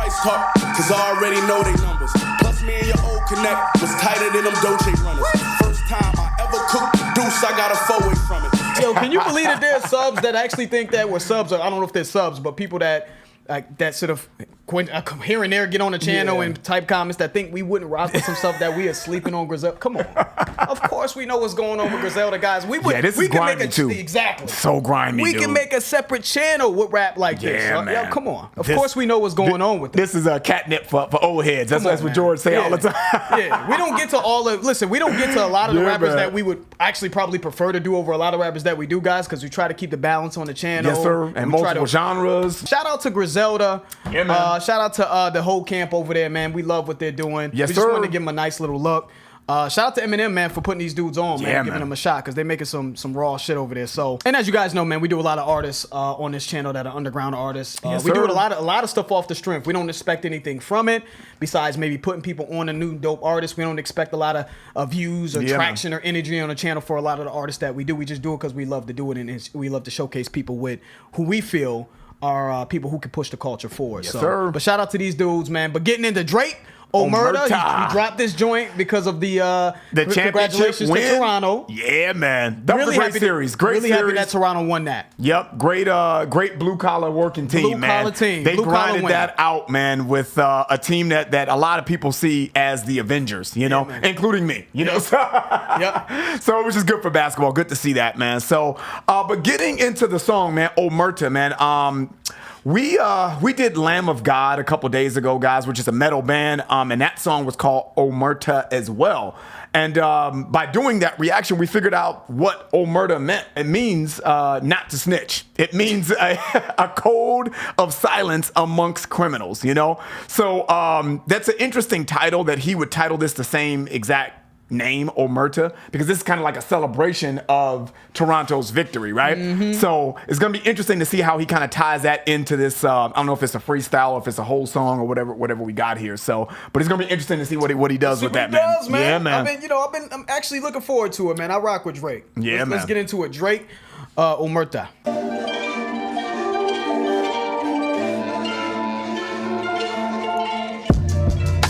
price talk, cause I already know they numbers. Plus me and your old connect was tighter than them Dolce runners. First time I ever cooked the deuce, I got a 4-way from it. Yo, can you believe that there's subs that actually think that we're subs? Or I don't know if they're subs, but people that like that sort of here and there get on the channel and type comments that think we wouldn't rock with some stuff that we are sleeping on Griselda. Come on. Of course we know what's going on with Griselda, guys. This is grimy too. Exactly. So grimy, We can make a separate channel with rap like this. Man. Yo, come on. Of course we know what's going on with this. This is a catnip for old heads. That's what George say all the time. Yeah, we don't get to all of, listen, we don't get to a lot of the rappers that we would actually probably prefer to do over a lot of rappers that we do, guys, because we try to keep the balance on the channel. Yes, sir. And multiple genres. Shout out to Griselda. Yeah, man. Shout out to the whole camp over there, man. We love what they're doing. Yes, we just wanted to give them a nice little look. Shout out to Eminem, man, for putting these dudes on, man, giving them a shot, because they're making some raw shit over there. So, and as you guys know, man, we do a lot of artists on this channel that are underground artists. We do a lot of stuff off the strength. We don't expect anything from it, besides maybe putting people on a new dope artist. We don't expect a lot of views or traction or energy on the channel for a lot of the artists that we do. We just do it because we love to do it, and we love to showcase people with who we feel are people who can push the culture forward. Yes, sir. But shout out to these dudes, man. But getting into Drake, Omerta, he dropped this joint because of the championship congratulations win. to Toronto. Yeah, man. That was a great series. Really happy that Toronto won that. Yep. Great blue collar working team, man. Blue collar team. They grinded that out, man, with a team that a lot of people see as the Avengers, you know, including me, you know. So, so it was just good for basketball. Good to see that, man. So, but getting into the song, man, Omerta, man, we did Lamb of God a couple days ago, guys, which is a metal band, and that song was called Omerta as well. And by doing that reaction, we figured out what Omerta meant. It means not to snitch. It means a code of silence amongst criminals, you know? So that's an interesting title that he would title this the same exact name, Omerta, because this is kind of like a celebration of Toronto's victory, right? So it's going to be interesting to see how he kind of ties that into this. I don't know if it's a freestyle or if it's a whole song or whatever we got here. So, but it's going to be interesting to see what he does with that, man. Yeah, man. I'm actually looking forward to it, man. I rock with Drake. Yeah, man. Let's get into it. Drake, Omerta.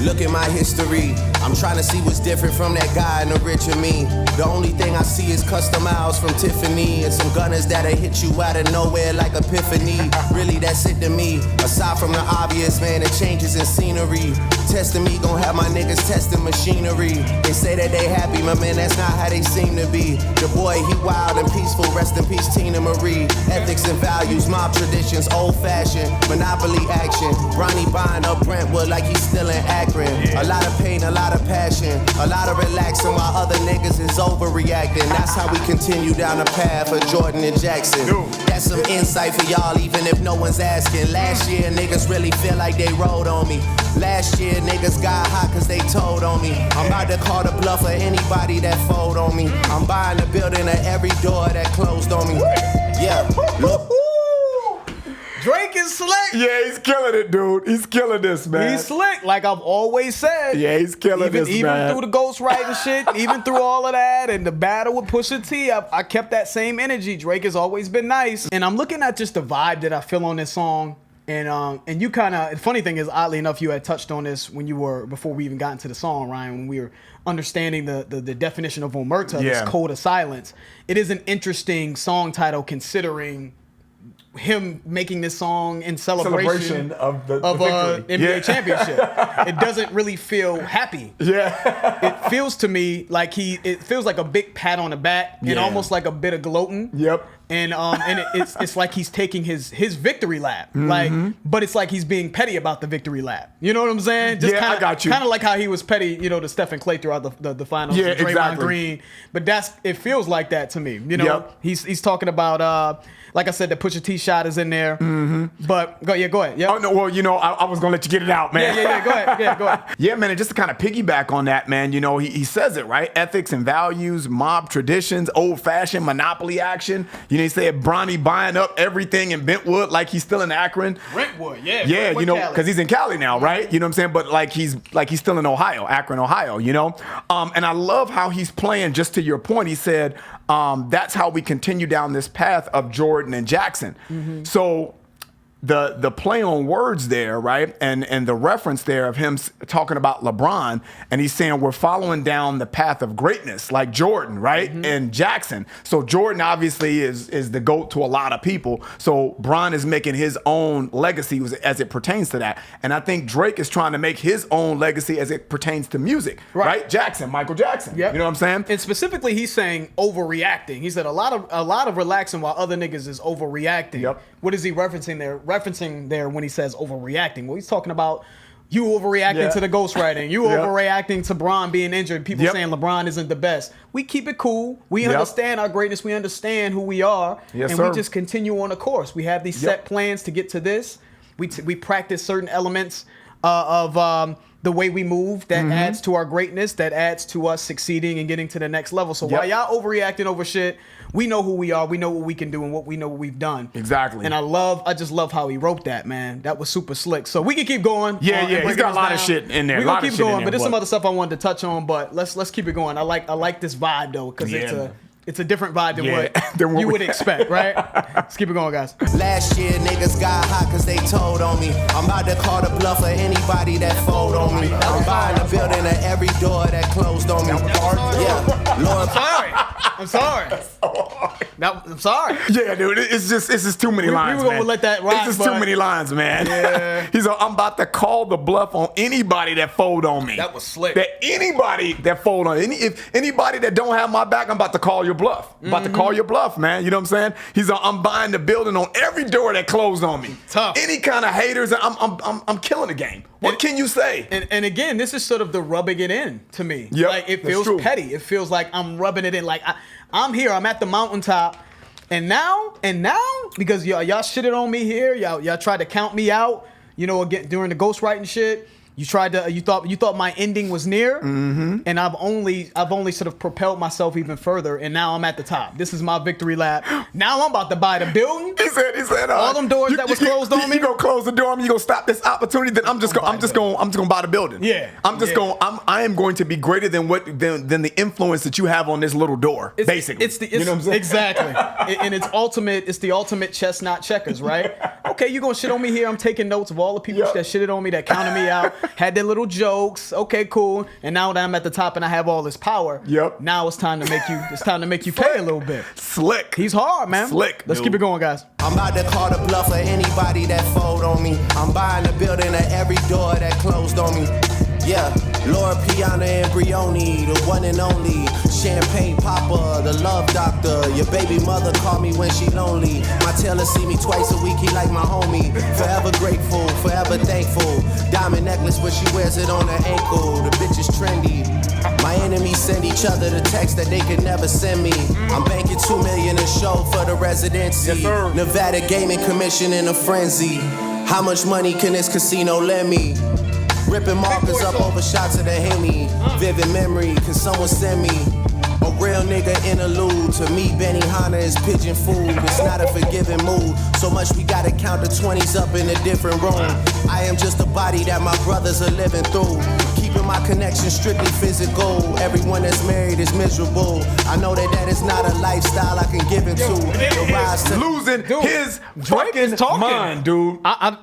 Look at my history. I'm trying to see what's different from that guy in the rich of me. The only thing I see is custom miles from Tiffany and some gunners that'll hit you out of nowhere like epiphany. Really, that's it to me. Aside from the obvious, man, it changes in scenery. Testing me, gon' have my niggas testing machinery. They say that they happy, my man, that's not how they seem to be. The boy, he wild and peaceful, rest in peace, Tina Marie. Ethics and values, mob traditions, old fashioned, monopoly action. Ronnie buying up Brentwood like he's still in Akron. A lot of pain, a lot of passion, a lot of relaxing while other niggas is overreacting. That's how we continue down the path of Jordan and Jackson. That's some insight for y'all, even if no one's asking. Last year, niggas really feel like they rode on me. Last year, niggas got hot cause they told on me. I'm about to call the bluff of anybody that fold on me. I'm buying the building of every door that closed on me. Yeah, look. Drake is slick. Yeah, he's killing it, dude. He's killing this, man. He's slick, like I've always said. Yeah, he's killing this, man. Even through the ghostwriting shit, even through all of that, and the battle with Pusha T, I kept that same energy. Drake has always been nice. And I'm looking at just the vibe that I feel on this song. And you kind of, the funny thing is, oddly enough, you had touched on this before we even got into the song, Ryan, when we were understanding the definition of Omerta, this code of silence. It is an interesting song title considering him making this song in celebration of the NBA championship. It doesn't really feel happy. Yeah. It feels to me like it feels like a big pat on the back and almost like a bit of gloating. Yep. And it's like he's taking his victory lap, but it's like he's being petty about the victory lap. You know what I'm saying? Just I got you. Kind of like how he was petty, to Stephen Clay throughout the finals. Yeah, with Draymond exactly. Green. But it feels like that to me. He's talking about like I said, the Pusha T shot is in there. But go ahead. Yeah. Oh no, well, I was gonna let you get it out, man. Yeah. Go ahead. Yeah, go ahead. Yeah, man, and just to kind of piggyback on that, man, he says it, right? Ethics and values, mob traditions, old-fashioned monopoly action. He said Bronny buying up everything in Bentwood like he's still in Akron. Brentwood, yeah. Yeah, Brentwood, because he's in Cali now, right? You know what I'm saying? But like he's still in Ohio, Akron, Ohio, And I love how he's playing, just to your point, he said, that's how we continue down this path of Jordan and Jackson. So the play on words there, right? And the reference there of him talking about LeBron, and he's saying we're following down the path of greatness like Jordan, right? And Jackson. So Jordan obviously is the GOAT to a lot of people. So Bron is making his own legacy as it pertains to that. And I think Drake is trying to make his own legacy as it pertains to music, right? Jackson, Michael Jackson. Yep. You know what I'm saying? And specifically, he's saying overreacting. He said a lot of relaxing while other niggas is overreacting. Yep. What is he referencing there when he says overreacting? Well, he's talking about you overreacting to the ghostwriting. You overreacting to Bron being injured. People saying LeBron isn't the best. We keep it cool. We understand our greatness. We understand who we are. Yes, and sir. we just continue on a course. We have these set plans to get to this. We practice certain elements of the way we move that adds to our greatness, that adds to us succeeding and getting to the next level. So while y'all overreacting over shit, we know who we are, we know what we can do, and what we've done. Exactly. And I just love how he wrote that, man. That was super slick. So we can keep going. He's got a lot of shit in there. We're gonna keep going, but there's some other stuff I wanted to touch on. But let's keep it going. I like this vibe though, because it's a different vibe than what you would expect, right? Let's keep it going, guys. Last year, niggas got hot cause they told on me. I'm about to call the bluff of anybody that fold on me. I'm buying the building of every door that closed on me. Yeah, Lord. I'm sorry. I'm sorry. Yeah, dude, it's just too many lines, we were gonna man. let that ride, It's just too many lines, man. Yeah. He's like, I'm about to call the bluff on anybody that fold on me. That was slick. That anybody that fold on if anybody that don't have my back, I'm about to call your bluff. I'm about to call your bluff, man. You know what I'm saying? He's like, I'm buying the building on every door that closed on me. Tough. Any kind of haters, I'm killing the game. What can you say? And again, this is sort of the rubbing it in to me. Yep, like it that's feels true. petty. It feels like I'm rubbing it in. Like I'm here. I'm at the mountaintop. And now, because y'all shitted on me here. Y'all tried to count me out. You know, again during the ghostwriting shit. You thought my ending was near, and I've only sort of propelled myself even further, and now I'm at the top. This is my victory lap. Now I'm about to buy the building. He said, all them doors that was closed on me. You gonna close the door on me? You gonna stop this opportunity? Then I'm just gonna buy the building. Yeah, I am going to be greater than the influence that you have on this little door. Basically, you know what I'm saying? Exactly. And it's the ultimate chess, not checkers, right? Okay, you gonna shit on me here? I'm taking notes of all the people that shitted on me, that counted me out. Had their little jokes. Okay, cool. And now that I'm at the top and I have all this power, now it's time to make you pay a little bit. Slick. He's hard, man. Slick. Let's keep it going, guys. I'm about to call the bluff of anybody that fold on me. I'm buying the building of every door that closed on me. Yeah, Lord Piana and Brioni, the one and only. Champagne Papa, the love doctor. Your baby mother called me when she lonely. My tailor see me twice a week, he like my homie. Forever grateful, forever thankful. Diamond necklace, but she wears it on her ankle. The bitch is trendy. My enemies send each other the text that they could never send me. I'm banking $2 million a show for the residency. Yes, sir. Nevada Gaming Commission in a frenzy. How much money can this casino lend me? Ripping markers up over shots of the Henny. Vivid memory, can someone send me a real nigga interlude? To me, Benny Hanna is pigeon food. It's not a forgiving mood. So much we gotta count the 20s up in a different room. I am just a body that my brothers are living through. Keeping my connection strictly physical. Everyone that's married is miserable. I know that is not a lifestyle I can give into. The rise to losing his fucking mind, dude.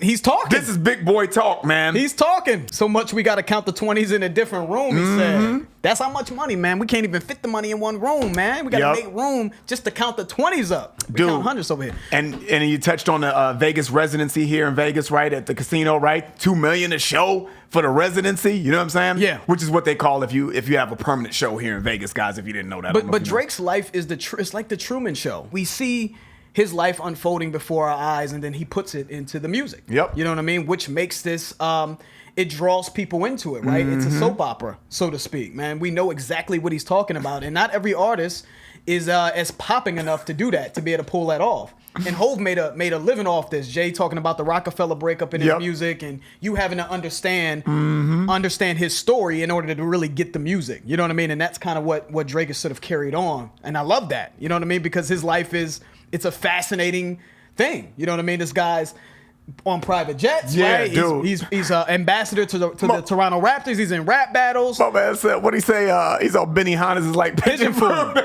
He's talking. This is big boy talk, man. He's talking. So much we got to count the 20s in a different room, he said. That's how much money, man. We can't even fit the money in one room, man. We got to make room just to count the 20s up. We count hundreds over here. And you touched on the Vegas residency here in Vegas, right? At the casino, right? $2 million a show for the residency. You know what I'm saying? Yeah. Which is what they call if you have a permanent show here in Vegas, guys, if you didn't know that. But Drake's life is it's like the Truman Show. We see his life unfolding before our eyes, and then he puts it into the music. Yep. You know what I mean? Which makes this it draws people into it, right? It's a soap opera, so to speak, man. We know exactly what he's talking about, and not every artist is as popping enough to do that, to be able to pull that off. And Hov made a living off this. Jay talking about the Rockefeller breakup in his music, and you having to understand his story in order to really get the music. You know what I mean? And that's kind of what Drake has sort of carried on. And I love that. You know what I mean? Because his life it's a fascinating thing. You know what I mean? This guy's on private jets, right? Dude. He's ambassador to the Toronto Raptors. He's in rap battles. My man said, what'd he say? He's on Benny Hanna's is like pigeon food.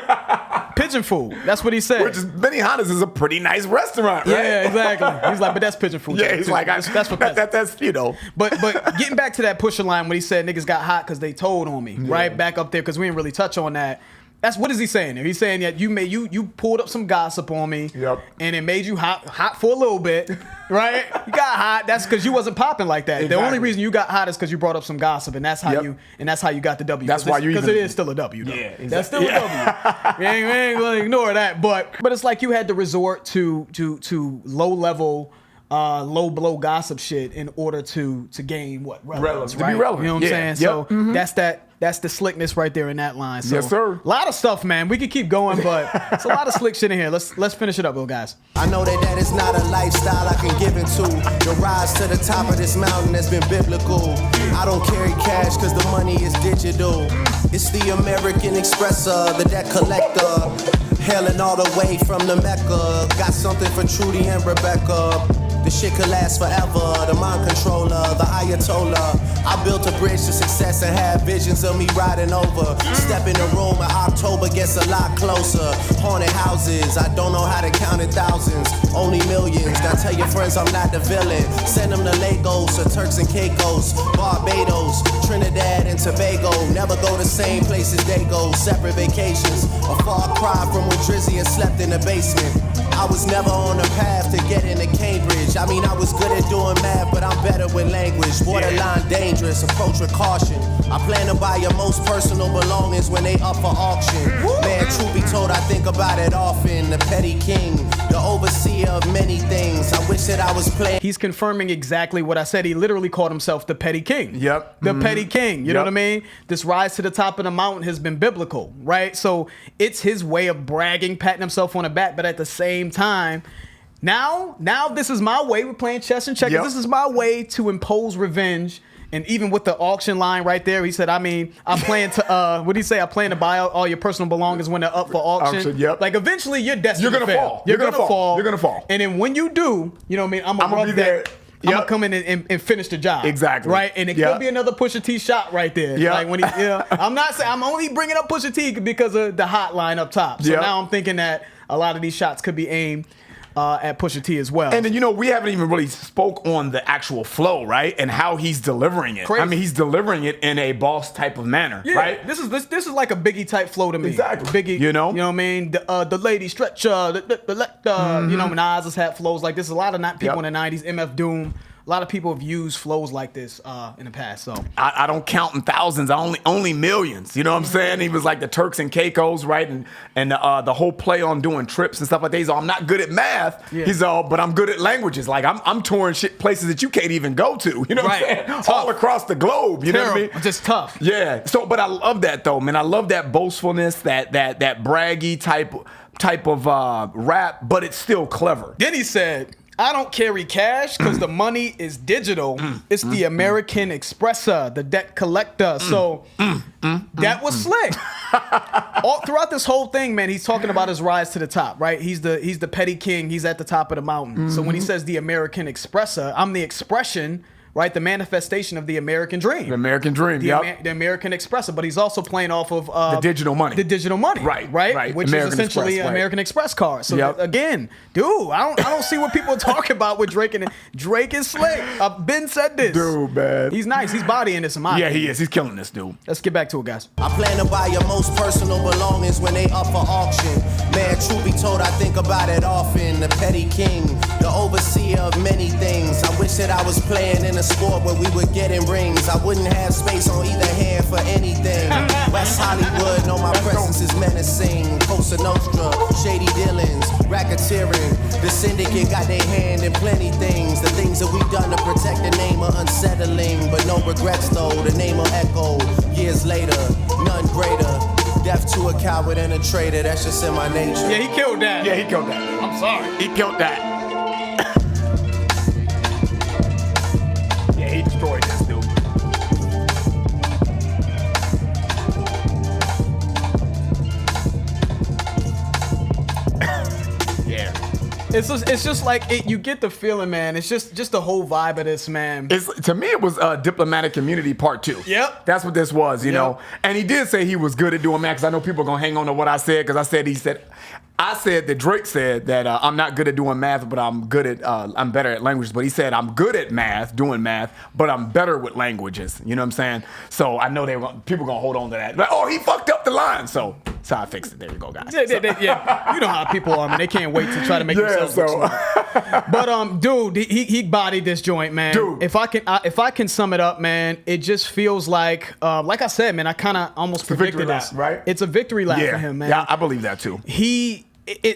pigeon food. That's what he said. Which is, Benihana's is a pretty nice restaurant, right? Yeah, exactly. He's like, but that's pigeon food. Yeah, he's like, that's for peasants. that's, you know. But getting back to that Pusha line when he said niggas got hot because they told on me, right? Back up there because we didn't really touch on that. That's what is he saying there? He's saying that you pulled up some gossip on me, and it made you hot for a little bit, right? You got hot. That's because you wasn't popping like that. Exactly. The only reason you got hot is because you brought up some gossip, and that's how you got the W. That's why you because it is still a W. Though. Yeah, exactly. That's still a W. we ain't gonna ignore that, but it's like you had to resort to low level. Low blow gossip shit in order to gain what relevance, to be relevant. You know what I'm saying? So that's the slickness right there in that line. So yes, sir. A lot of stuff, man. We could keep going, but it's a lot of slick shit in here. Let's finish it up, little guys. I know that is not a lifestyle I can give into. The rise to the top of this mountain has been biblical. I don't carry cash cause the money is digital. It's the American Expresser, the debt collector. Hailing all the way from the Mecca. Got something for Trudy and Rebecca. The shit could last forever. The mind controller, the Ayatollah. I built a bridge to success and had visions of me riding over. Step in the room and October gets a lot closer. Haunted houses, I don't know how to count in thousands. Only millions. Now tell your friends I'm not the villain. Send them to Lagos or Turks and Caicos, Barbados, Trinidad and Tobago. Never go the same places they go. Separate vacations. A far cry from when Drizzy had slept in the basement. I was never on the path to get into Cambridge. I mean, I was good at doing math, but I'm better with language. Borderline dangerous, approach with caution. I plan to buy your most personal belongings when they up for auction. Man, truth be told, I think about it often. The petty king, the overseer of many things. I wish that I was playing. He's confirming exactly what I said. He literally called himself the petty king. Yep. The petty king. You know what I mean? This rise to the top of the mountain has been biblical, right? So it's his way of bragging, patting himself on the back, but at the same time, now this is my way. We're playing chess and checkers. This is my way to impose revenge. And even with the auction line right there, he said, I plan to, what did he say? I plan to buy all your personal belongings when they're up for auction. Like, eventually, you're destined to fail. You're going to fall. You're going to fall. And then when you do, you know what I mean? I'm going to be there. I'm going to come in and finish the job. Exactly. Right? And it could be another Pusha T shot right there. Yeah. Like when he, I'm not saying, I'm only bringing up Pusha T because of the hotline up top. So now I'm thinking that a lot of these shots could be aimed at Pusha T as well. And then, we haven't even really spoke on the actual flow, right? And how he's delivering it. Crazy. I mean, he's delivering it in a boss type of manner, right? This is like a Biggie type flow to me. Exactly. Biggie, you know what I mean? The lady stretcher, you know, Nas has had flows like this. A lot of people in the 90s, MF Doom. A lot of people have used flows like this in the past. So I don't count in thousands. I only millions. You know what I'm saying? He was like the Turks and Caicos, right? And the whole play on doing trips and stuff like that. He's all, I'm not good at math. Yeah. He's all, but I'm good at languages. Like I'm touring shit places that you can't even go to. You know what I'm saying? Tough. All across the globe. You know what I mean? Just tough. Yeah. So, but I love that though, man. I love that boastfulness, that braggy type of rap, but it's still clever. Then he said, I don't carry cash because the money is digital. It's the American Expresser, the debt collector. So that was slick. All throughout this whole thing, man, he's talking about his rise to the top, right? He's the petty king. He's at the top of the mountain. So when he says the American Expresser, I'm the expression, right? The manifestation of the American dream. The American dream, the American Expresser. But he's also playing off of the digital money. The digital money. Right. Which American is essentially Express, an American Express card. So again, dude, I don't see what people are talking about with Drake and Drake is slick. Ben said this. Dude, man. He's nice. He's bodying this in my opinion. He is. He's killing this, dude. Let's get back to it, guys. I plan to buy your most personal belongings when they up for auction. Man, truth be told, I think about it often. The petty king, the overseer of many things. I wish that I was playing in a sport where we were getting rings. I wouldn't have space on either hand for anything. West Hollywood, know my presence is menacing. Cosa Nostra, shady dealings, racketeering. The syndicate got their hand in plenty things. The things that we've done to protect the name are unsettling, but no regrets though. The name will echo years later, none greater. Death to a coward and a traitor, that's just in my nature. Yeah, he killed that. Yeah, he killed that. I'm sorry. He killed that. He destroyed this dude. Yeah. It's just like you get the feeling, man. It's just the whole vibe of this, man. To me, it was Diplomatic Community Part 2. Yep. That's what this was, you know. And he did say he was good at doing math, because I know people are going to hang on to what I said, because I said that Drake said that I'm not good at doing math, but I'm better at languages. But he said I'm good at math, doing math, but I'm better with languages. You know what I'm saying? So I know people going to hold on to that. Like, oh, he fucked up the line. So that's how I fixed it. There you go, guys. Yeah. You know how people are, man. They can't wait to try to make themselves look smart. But dude, he bodied this joint, man. Dude. If I can sum it up, man, it just feels like I said, man, I kind of almost predicted this. Right? It's a victory lap for him, man. Yeah, I believe that too.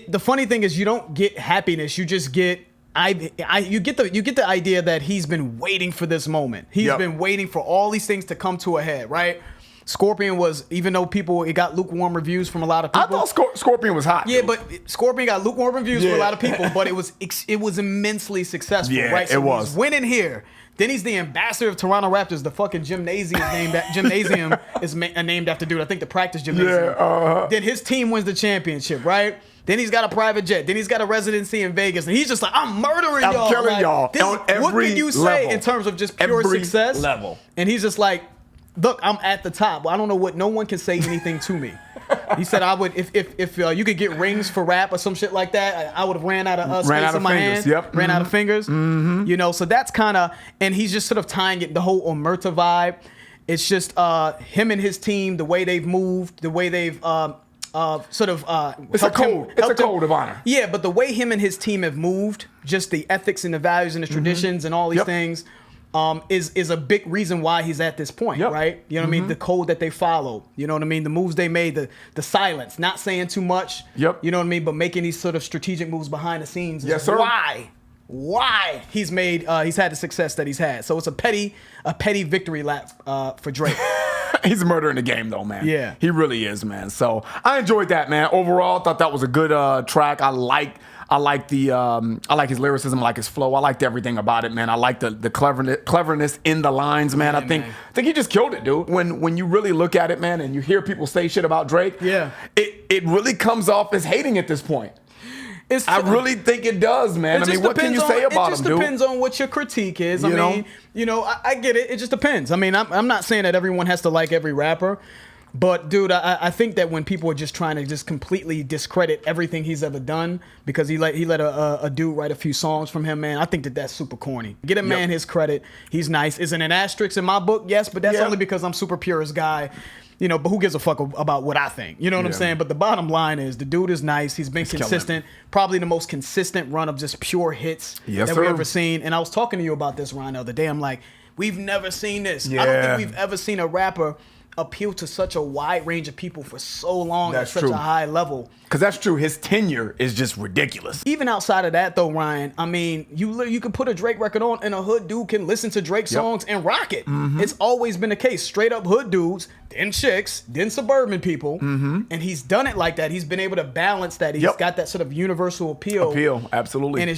The funny thing is, you don't get happiness. You just get you get the idea that he's been waiting for this moment. He's been waiting for all these things to come to a head, right? Scorpion was, even though it got lukewarm reviews from a lot of people. I thought Scorpion was hot. Yeah, but Scorpion got lukewarm reviews from a lot of people, but it was immensely successful, right? So it was. He's winning here. Then he's the ambassador of Toronto Raptors. The fucking gymnasium is named after dude. I think the practice gymnasium. Yeah, Then his team wins the championship, right? Then he's got a private jet. Then he's got a residency in Vegas. And he's just like, I'm murdering y'all. I'm killing y'all. What can you say in terms of just pure success? Level. And he's just like, look, I'm at the top. Well, I don't know no one can say anything to me. He said, I would, if you could get rings for rap or some shit like that, I would have ran out of space in my hand. Yep. Ran out of fingers. Mm-hmm. You know, so that's kind of, and he's just sort of tying it, the whole Omerta vibe. It's just him and his team, the way they've moved, the way they've it's a code of honor. Yeah, but the way him and his team have moved, just the ethics and the values and the traditions and all these things, is a big reason why he's at this point, right? You know what I mean? The code that they follow. You know what I mean? The moves they made, the silence, not saying too much. Yep. You know what I mean? But making these sort of strategic moves behind the scenes. Yes, sir. Why he's had the success that he's had. So it's a petty victory lap for Drake. He's murdering the game, though, man. Yeah. He really is, man. So I enjoyed that, man. Overall, I thought that was a good track. I like his lyricism, I like his flow. I liked everything about it, man. I like the cleverness in the lines, man. I think he just killed it, dude. When you really look at it, man, and you hear people say shit about Drake, it really comes off as hating at this point. I really think it does, man. I mean, what can you say about him, dude? It just depends on what your critique is. I get it. It just depends. I mean, I'm not saying that everyone has to like every rapper. But, dude, I think that when people are just trying to just completely discredit everything he's ever done because he let a dude write a few songs from him, man, I think that's super corny. Get a man his credit. He's nice. Is it an asterisk in my book? Yes, but that's only because I'm super purist guy. You know, but who gives a fuck about what I think? You know what I'm saying? But the bottom line is the dude is nice. He's been consistent. Probably the most consistent run of just pure hits that we've ever seen. And I was talking to you about this, Ryan, the other day. I'm like, we've never seen this. I don't think we've ever seen a rapper appeal to such a wide range of people for so long at such a high level. Because that's true. His tenure is just ridiculous. Even outside of that, though, Ryan, I mean, you could put a Drake record on and a hood dude can listen to Drake songs and rock it. Mm-hmm. It's always been the case. Straight up hood dudes, then chicks, then suburban people. Mm-hmm. And he's done it like that. He's been able to balance that. He's got that sort of universal appeal. Absolutely. And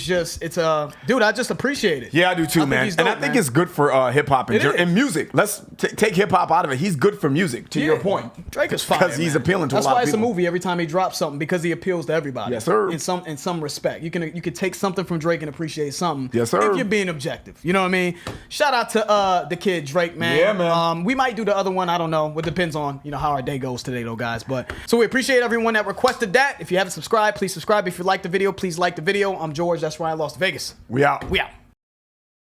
dude, I just appreciate it. Yeah, I do too, man. And I think it's good for hip hop and music. Let's take hip hop out of it. He's good for music, to your point. Drake is fire, because he's appealing to a lot of people. That's why it's a movie every time he drops something, because he appeals to everybody. Yes, sir. In some respect. You can take something from Drake and appreciate something. Yes, sir. If you're being objective. You know what I mean? Shout out to the kid Drake, man. Yeah, man. We might do the other one. I don't know. It depends on, how our day goes today, though, guys. But so we appreciate everyone that requested that. If you haven't subscribed, please subscribe. If you like the video, please like the video. I'm George. That's Ryan Lost Vegas. We out. We out.